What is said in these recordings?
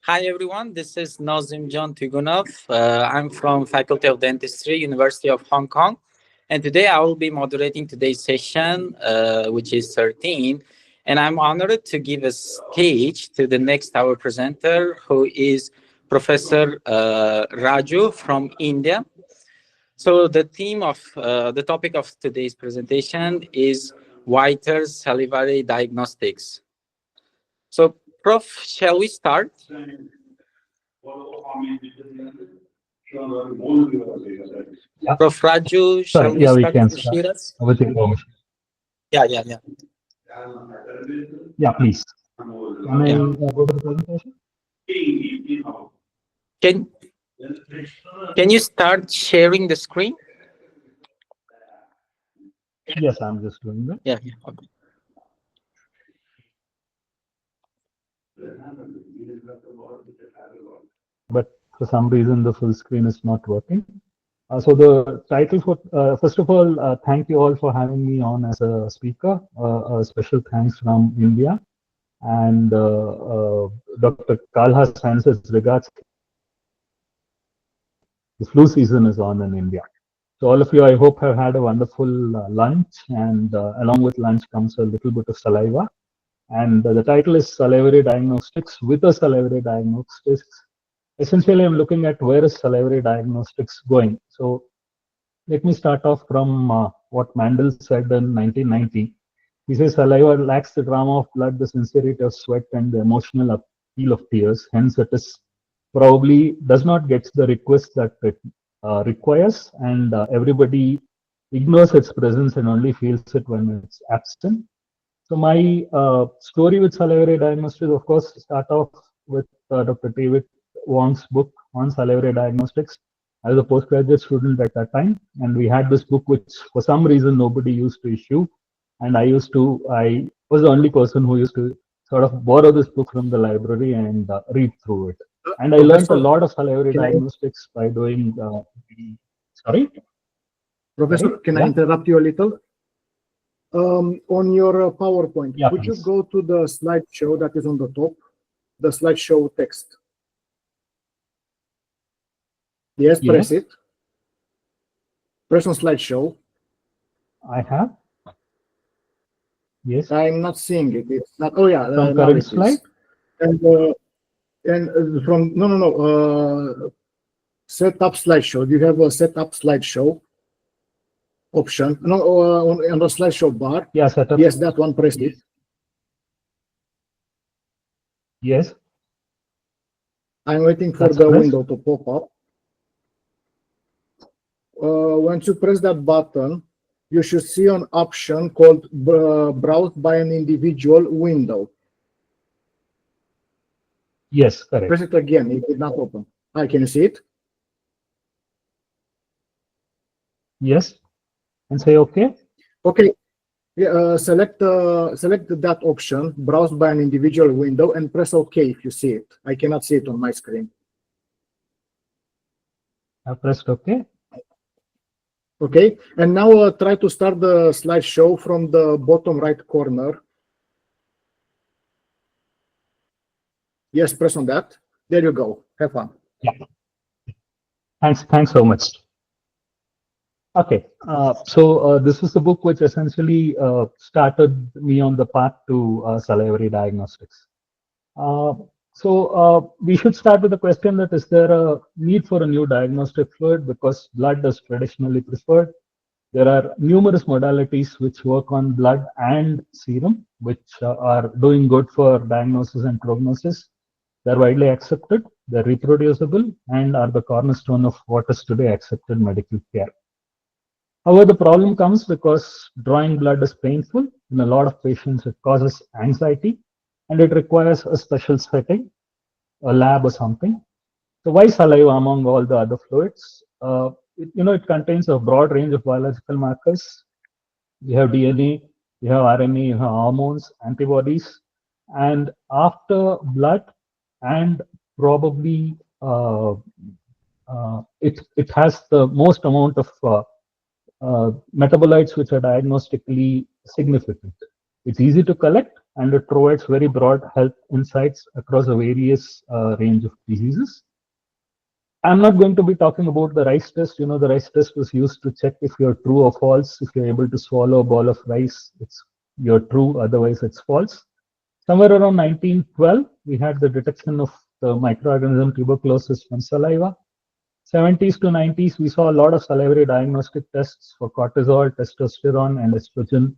Hi everyone, this is Nazim John Tugunov. I'm from Faculty of Dentistry, University of Hong Kong. And today I will be moderating today's session, which is 13. And I'm honored to give a stage to the next our presenter, who is Professor Raju from India. So the topic of today's presentation is Whither Salivary Diagnostics. So, Prof, shall we start? Yeah. Prof. Raju, shall Sorry, we yeah, we start can to start share us? with your permission. Yeah. Yeah, please. Can I Yeah. go to the presentation? Can can you start sharing the screen? Yes, I'm just doing that. Yeah. Okay. But for some reason, the full screen is not working. So the title for, first of all, thank you all for having me on as a speaker. A special thanks from India. And Dr. Kalha sends his regards. The flu season is on in India. So all of you, I hope, have had a wonderful lunch, and along with lunch comes a little bit of saliva. And the title is Salivary Diagnostics, Whither Salivary Diagnostics. Essentially, I'm looking at where is salivary diagnostics going. So let me start off from what Mandel said in 1990. He says saliva lacks the drama of blood, the sincerity of sweat, and the emotional appeal of tears. Hence, it is probably does not get the request that it requires, and everybody ignores its presence and only feels it when it's absent. So my story with salivary diagnostics, of course, start off with Dr. David Wong's book on salivary diagnostics. I was a postgraduate student at that time, and we had this book which, for some reason, nobody used to issue, and I was the only person who used to sort of borrow this book from the library and read through it. And I learned a Professor, lot of salivary can I, diagnostics by doing. Sorry, Professor, sorry, can I yeah, interrupt you a little? On your PowerPoint, yeah, could you please. go to the slideshow that is on the top, the slideshow text? Yes, press Yes, it. Press on slideshow. I have. Yes, I'm not seeing it. It's not. Oh yeah, from now current it slide. is. And from no. Set up slideshow. Do you have a set up slideshow option? No, on the slideshow bar. Yeah, setup. Yes, that one. Press it. Yes, I'm waiting for that's the pressed. window to pop up. Once you press that button, you should see an option called Browse by an Individual window. Yes, correct. Press it again. It did not open. Hi, can you see it? Yes, and say OK. Okay. Yeah, select that option, Browse by an Individual window, and press OK if you see it. I cannot see it on my screen. I pressed OK. Okay, and now try to start the slideshow from the bottom right corner. Yes, press on that. There you go. Have fun. Yeah. Thanks so much. Okay, so this is the book which essentially started me on the path to salivary diagnostics. So we should start with the question that is there a need for a new diagnostic fluid, because blood is traditionally preferred. There are numerous modalities which work on blood and serum, which are doing good for diagnosis and prognosis. They're widely accepted, they're reproducible, and are the cornerstone of what is today accepted medical care. However, the problem comes because drawing blood is painful. In a lot of patients, it causes anxiety, and it requires a special setting, a lab or something. So why saliva among all the other fluids? It contains a broad range of biological markers. You have DNA, you have RNA, you have hormones, antibodies, and after blood, and probably it has the most amount of metabolites which are diagnostically significant. It's easy to collect, and it provides very broad health insights across a various range of diseases. I'm not going to be talking about the rice test. You know, the rice test was used to check if you're true or false. If you're able to swallow a ball of rice, you're true, otherwise it's false. Somewhere around 1912, we had the detection of the microorganism tuberculosis from saliva. 70s to 90s, we saw a lot of salivary diagnostic tests for cortisol, testosterone, and estrogen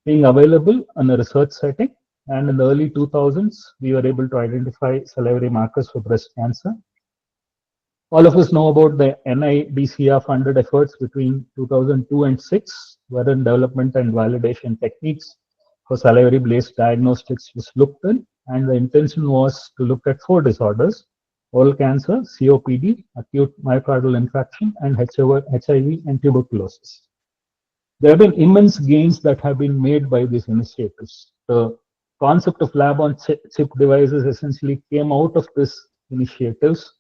being available in a research setting. And in the early 2000s, we were able to identify salivary markers for breast cancer. All of us know about the NIDCR funded efforts between 2002 and 6, wherein development and validation techniques for salivary based diagnostics was looked in, and the intention was to look at 4 disorders: oral cancer, COPD, acute myocardial infarction, and HIV and tuberculosis. There have been immense gains that have been made by these initiatives. The concept of lab on chip devices essentially came out of these initiatives.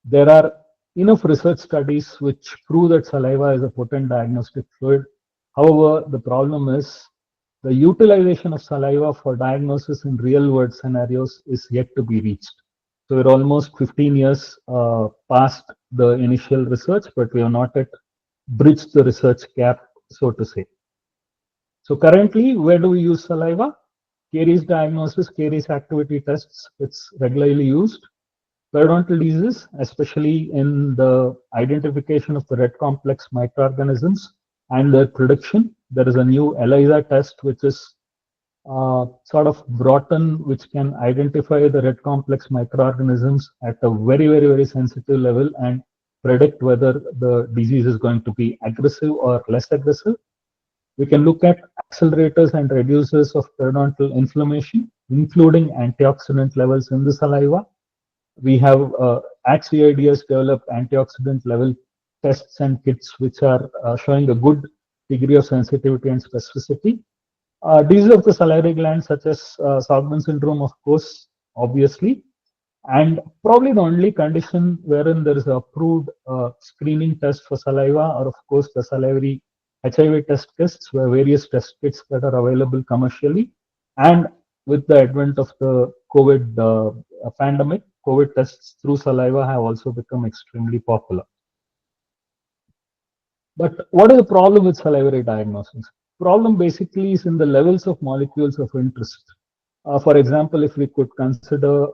There are enough research studies which prove that saliva is a potent diagnostic fluid. However, the problem is the utilization of saliva for diagnosis in real world scenarios is yet to be reached. So we're almost 15 years past the initial research, but we have not yet bridged the research gap, so to say. So currently, where do we use saliva? Caries diagnosis, caries activity tests, it's regularly used. Periodontal diseases, especially in the identification of the red complex microorganisms and their prediction. There is a new ELISA test which is sort of brought in, which can identify the red complex microorganisms at a very, very, very sensitive level and predict whether the disease is going to be aggressive or less aggressive. We can look at accelerators and reducers of periodontal inflammation, including antioxidant levels in the saliva. We have AXIID has developed antioxidant level tests and kits which are showing a good degree of sensitivity and specificity. Disease of the salivary gland, such as Sogman syndrome, of course, obviously, and probably the only condition wherein there is an approved screening test for saliva, or of course the salivary HIV test kits, where various test kits that are available commercially, and with the advent of the COVID pandemic, COVID tests through saliva have also become extremely popular. But what is the problem with salivary diagnostics? Problem basically is in the levels of molecules of interest. For example, if we could consider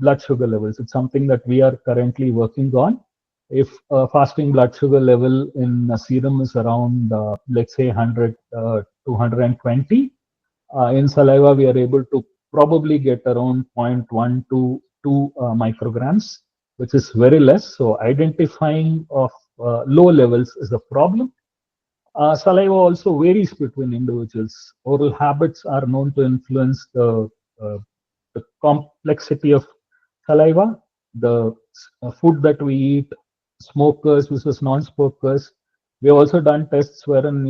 blood sugar levels, it's something that we are currently working on. If fasting blood sugar level in serum is around, let's say 100 to 120, in saliva we are able to probably get around 0.1 to 2 micrograms, which is very less. So identifying of low levels is a problem. Saliva also varies between individuals. Oral habits are known to influence the complexity of saliva, the food that we eat, smokers versus non-smokers. We have also done tests wherein,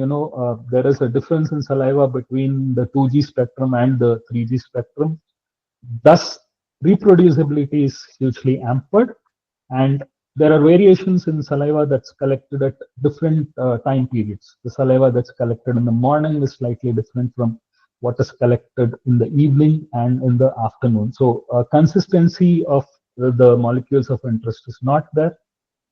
there is a difference in saliva between the 2G spectrum and the 3G spectrum. Thus, reproducibility is hugely hampered, and there are variations in saliva that's collected at different time periods. The saliva that's collected in the morning is slightly different from what is collected in the evening and in the afternoon. So consistency of the molecules of interest is not there,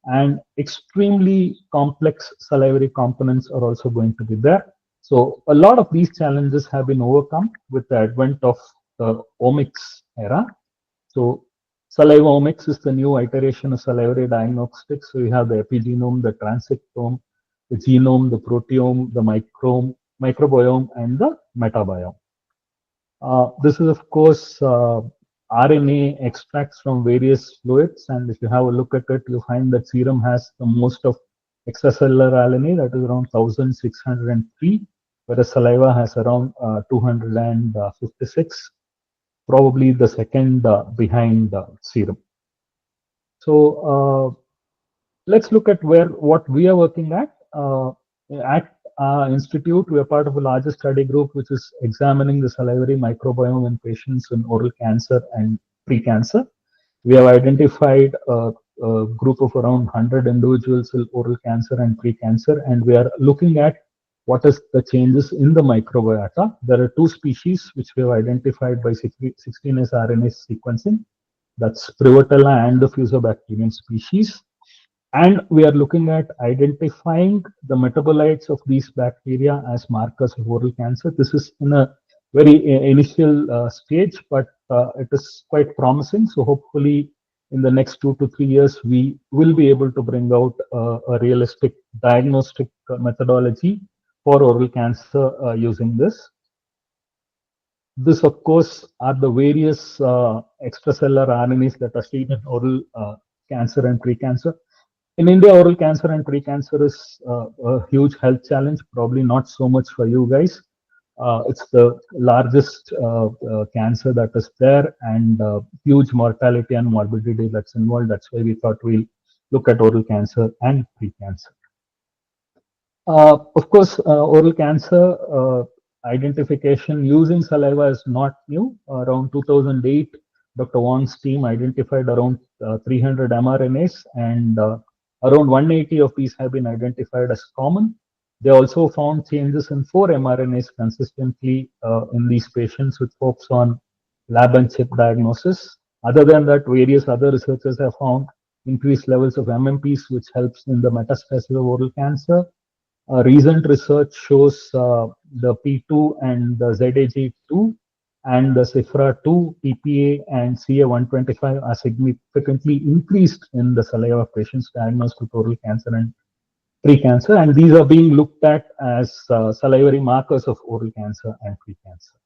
and extremely complex salivary components are also going to be there. So a lot of these challenges have been overcome with the advent of the omics era. So salivoomics is the new iteration of salivary diagnostics. So we have the epigenome, the transcriptome, the genome, the proteome, the microbiome, and the metabiome. This is, of course, RNA extracts from various fluids, and if you have a look at it, you find that serum has the most of extracellular RNA, that is around 1603, whereas saliva has around 256, probably the second behind serum. So let's look at what we are working at. At our institute, we are part of a larger study group which is examining the salivary microbiome in patients in oral cancer and pre-cancer. We have identified a group of around 100 individuals with oral cancer and pre-cancer, and we are looking at what is the changes in the microbiota. There are two species which we have identified by 16S RNA sequencing. That's Prevotella and the Fusobacterium species. And we are looking at identifying the metabolites of these bacteria as markers of oral cancer. This is in a very initial stage, but it is quite promising. So hopefully in the next 2 to 3 years, we will be able to bring out a realistic diagnostic methodology for oral cancer using this. This, of course, are the various extracellular RNAs that are seen in oral cancer and pre-cancer. In India, oral cancer and pre-cancer is a huge health challenge, probably not so much for you guys. It's the largest cancer that is there, and huge mortality and morbidity that's involved. That's why we thought we'll look at oral cancer and pre-cancer. Of course, oral cancer identification using saliva is not new. Around 2008, Dr. Wong's team identified around 300 mRNAs, and around 180 of these have been identified as common. They also found changes in 4 mRNAs consistently in these patients with hopes on lab-on-chip diagnosis. Other than that, various other researchers have found increased levels of MMPs, which helps in the metastasis of oral cancer. Recent research shows the P2 and the ZAG2 and the CIFRA2, TPA, and CA125 are significantly increased in the saliva of patients diagnosed with oral cancer and pre-cancer, and these are being looked at as salivary markers of oral cancer and pre-cancer.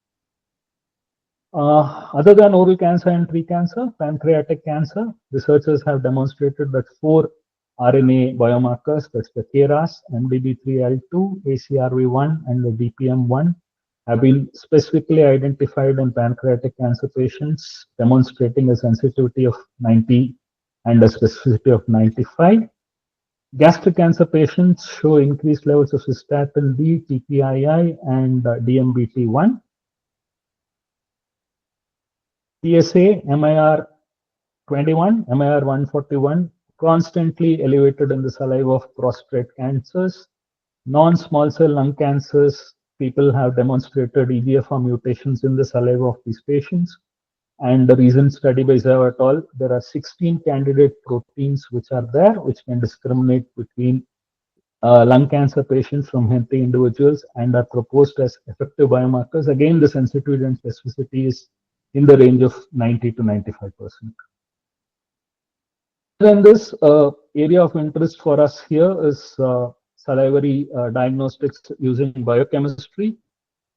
Other than oral cancer and pre-cancer, pancreatic cancer, researchers have demonstrated that 4 RNA biomarkers, that's the KRAS, MDB3L2, ACRV1, and the DPM1, have been specifically identified in pancreatic cancer patients, demonstrating a sensitivity of 90 and a specificity of 95. Gastric cancer patients show increased levels of cystatin D, TPII, and DMBT1. PSA, MIR21, MIR141, constantly elevated in the saliva of prostate cancers. Non-small cell lung cancers, people have demonstrated EGFR mutations in the saliva of these patients. And the recent study by Zhao et al., there are 16 candidate proteins which are there, which can discriminate between lung cancer patients from healthy individuals and are proposed as effective biomarkers. Again, the sensitivity and specificity is in the range of 90 to 95%. Then this area of interest for us here is salivary diagnostics using biochemistry.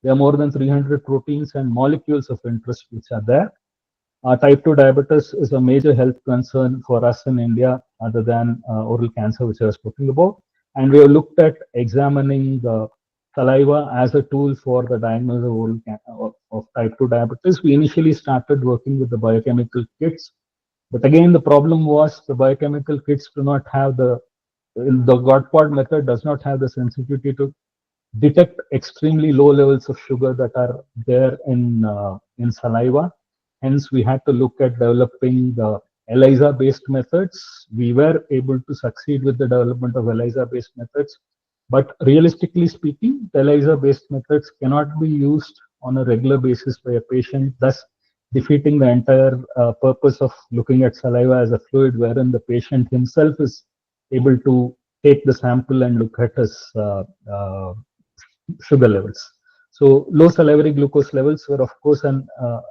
There are more than 300 proteins and molecules of interest which are there. Type 2 diabetes is a major health concern for us in India, other than oral cancer, which I was talking about. And we have looked at examining the saliva as a tool for the diagnosis of oral of type 2 diabetes. We initially started working with the biochemical kits, but again, the problem was the biochemical kits do not have the Godpod method does not have the sensitivity to detect extremely low levels of sugar that are there in saliva. Hence, we had to look at developing the ELISA-based methods. We were able to succeed with the development of ELISA-based methods, but realistically speaking, the ELISA-based methods cannot be used on a regular basis by a patient, thus defeating the entire purpose of looking at saliva as a fluid, wherein the patient himself is able to take the sample and look at his sugar levels. So low salivary glucose levels were, of course, an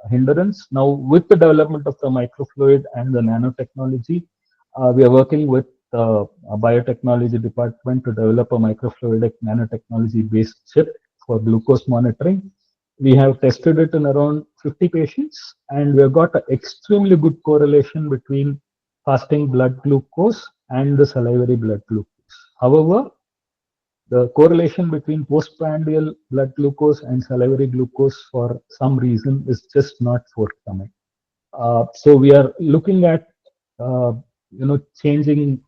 hindrance. Now, with the development of the microfluid and the nanotechnology, we are working with a biotechnology department to develop a microfluidic nanotechnology-based chip for glucose monitoring. We have tested it in around 50 patients, and we have got an extremely good correlation between fasting blood glucose and the salivary blood glucose. However, the correlation between postprandial blood glucose and salivary glucose for some reason is just not forthcoming. So we are looking at changing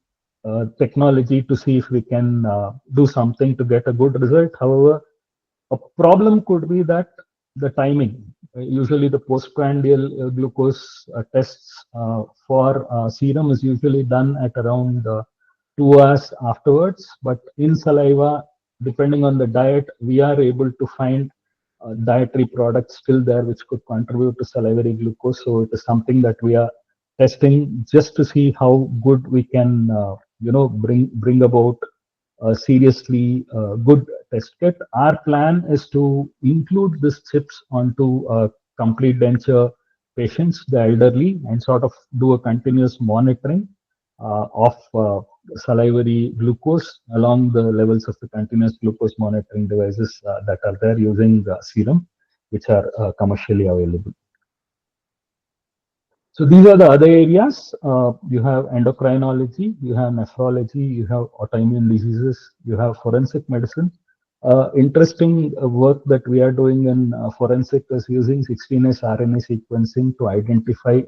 technology to see if we can do something to get a good result. However, a problem could be that the timing. Usually the postprandial glucose tests for serum is usually done at around 2 hours afterwards, but in saliva, depending on the diet, we are able to find dietary products still there which could contribute to salivary glucose. So it is something that we are testing just to see how good we can, bring about seriously good test kit. Our plan is to include these chips onto complete denture patients, the elderly, and sort of do a continuous monitoring of salivary glucose along the levels of the continuous glucose monitoring devices that are there using serum, which are commercially available. So these are the other areas. You have endocrinology, you have nephrology, you have autoimmune diseases, you have forensic medicine. Interesting work that we are doing in forensic is using 16S RNA sequencing to identify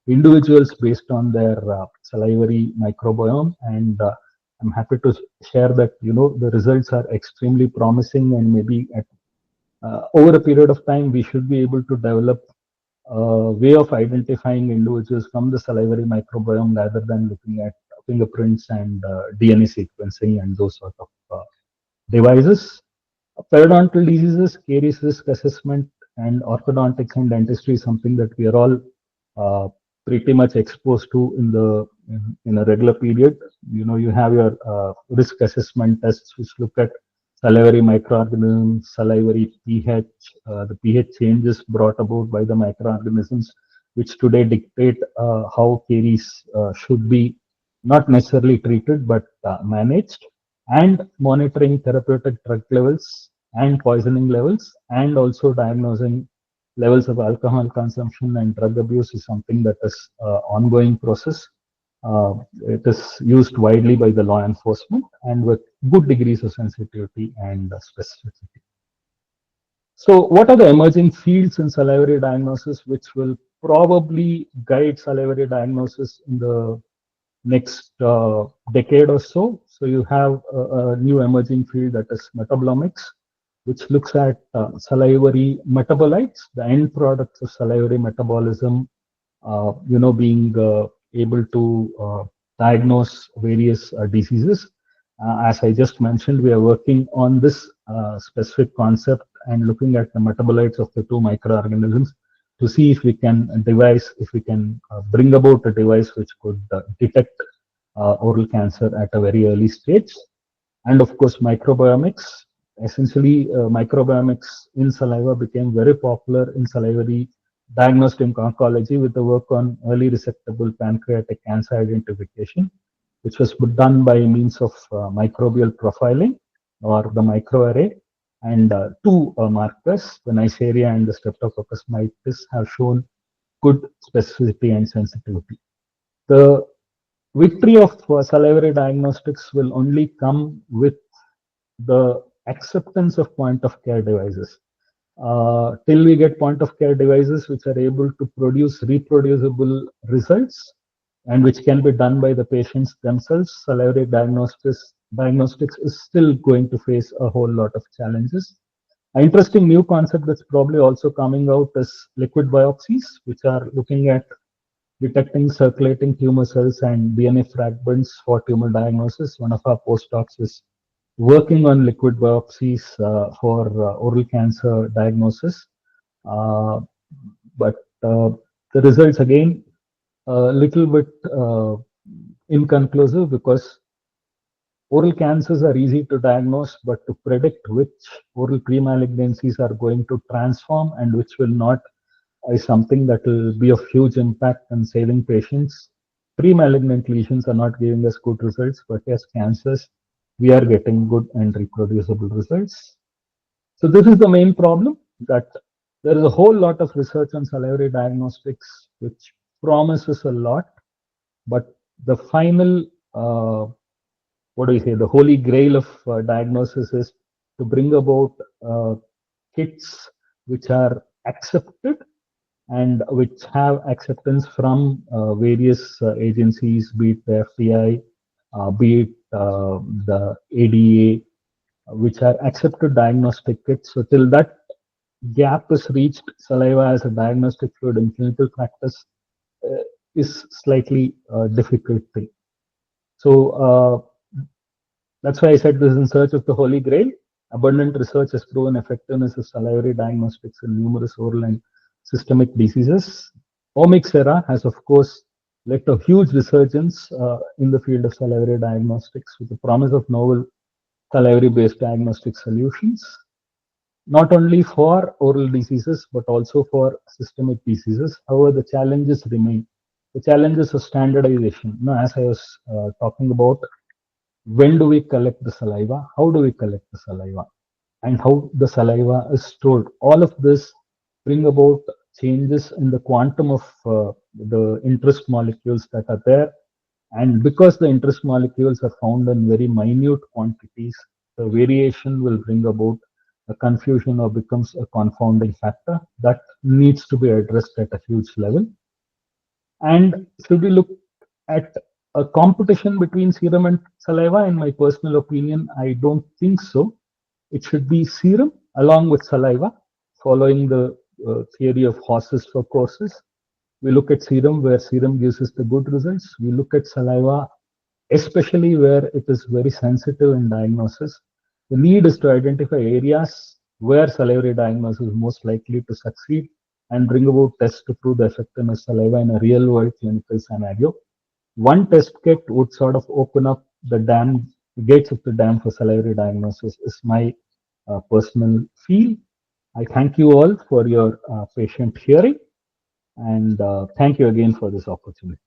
individuals based on their salivary microbiome. And I'm happy to share that, the results are extremely promising, and maybe at, over a period of time, we should be able to develop way of identifying individuals from the salivary microbiome rather than looking at fingerprints and DNA sequencing and those sort of devices. Periodontal diseases, caries risk assessment, and orthodontics and dentistry is something that we are all uh, pretty much exposed to in a regular period. You have your risk assessment tests which look at salivary microorganisms, salivary pH, the pH changes brought about by the microorganisms, which today dictate how caries should be not necessarily treated but managed, and monitoring therapeutic drug levels and poisoning levels, and also diagnosing levels of alcohol consumption and drug abuse is something that is ongoing process. It is used widely by the law enforcement and with good degrees of sensitivity and specificity. So what are the emerging fields in salivary diagnosis which will probably guide salivary diagnosis in the next decade or so? So you have a new emerging field that is metabolomics, which looks at salivary metabolites, the end products of salivary metabolism, being able to diagnose various diseases. As I just mentioned, we are working on this specific concept and looking at the metabolites of the two microorganisms to see if we can bring about a device which could detect oral cancer at a very early stage. And of course, microbiomics. Essentially, microbiomics in saliva became very popular in salivary diagnostic oncology with the work on early resectable pancreatic cancer identification, which was done by means of microbial profiling or the microarray. And two markers, the Neisseria and the Streptococcus mitis, have shown good specificity and sensitivity. The victory of salivary diagnostics will only come with the acceptance of point of care devices. Till we get point of care devices which are able to produce reproducible results and which can be done by the patients themselves, salivary diagnostics is still going to face a whole lot of challenges. An interesting new concept that's probably also coming out is liquid biopsies, which are looking at detecting circulating tumor cells and DNA fragments for tumor diagnosis. One of our postdocs is working on liquid biopsies for oral cancer diagnosis. Uh, but the results again a little bit inconclusive, because oral cancers are easy to diagnose, but to predict which oral pre-malignancies are going to transform and which will not is something that will be of huge impact on saving patients. Pre-malignant lesions are not giving us good results, but as cancers, we are getting good and reproducible results. So this is the main problem, that there is a whole lot of research on salivary diagnostics which promises a lot, but the final, what do you say, the holy grail of diagnosis is to bring about kits which are accepted and which have acceptance from various agencies, be it the FDI, be it the ADA, which are accepted diagnostic kits. So till that gap is reached, saliva as a diagnostic fluid in clinical practice is slightly difficult thing. So that's why I said this is in search of the holy grail. Abundant research has proven effectiveness of salivary diagnostics in numerous oral and systemic diseases. Omics era has, of course, led to a huge resurgence in the field of salivary diagnostics with the promise of novel salivary-based diagnostic solutions, not only for oral diseases but also for systemic diseases. However, the challenges remain. The challenges of standardization. As I was talking about, when do we collect the saliva? How do we collect the saliva? And how the saliva is stored. All of this bring about changes in the quantum of the interest molecules that are there. And because the interest molecules are found in very minute quantities, the variation will bring about a confusion or becomes a confounding factor that needs to be addressed at a huge level. And should we look at a competition between serum and saliva? In my personal opinion, I don't think so. It should be serum along with saliva, following the theory of horses for courses. We look at serum where serum gives us the good results. We look at saliva, especially where it is very sensitive in diagnosis. The need is to identify areas where salivary diagnosis is most likely to succeed and bring about tests to prove the effectiveness of saliva in a real world clinical scenario. One test kit would sort of open up the gates of the dam for salivary diagnosis, is my personal feel. I thank you all for your patient hearing, and thank you again for this opportunity.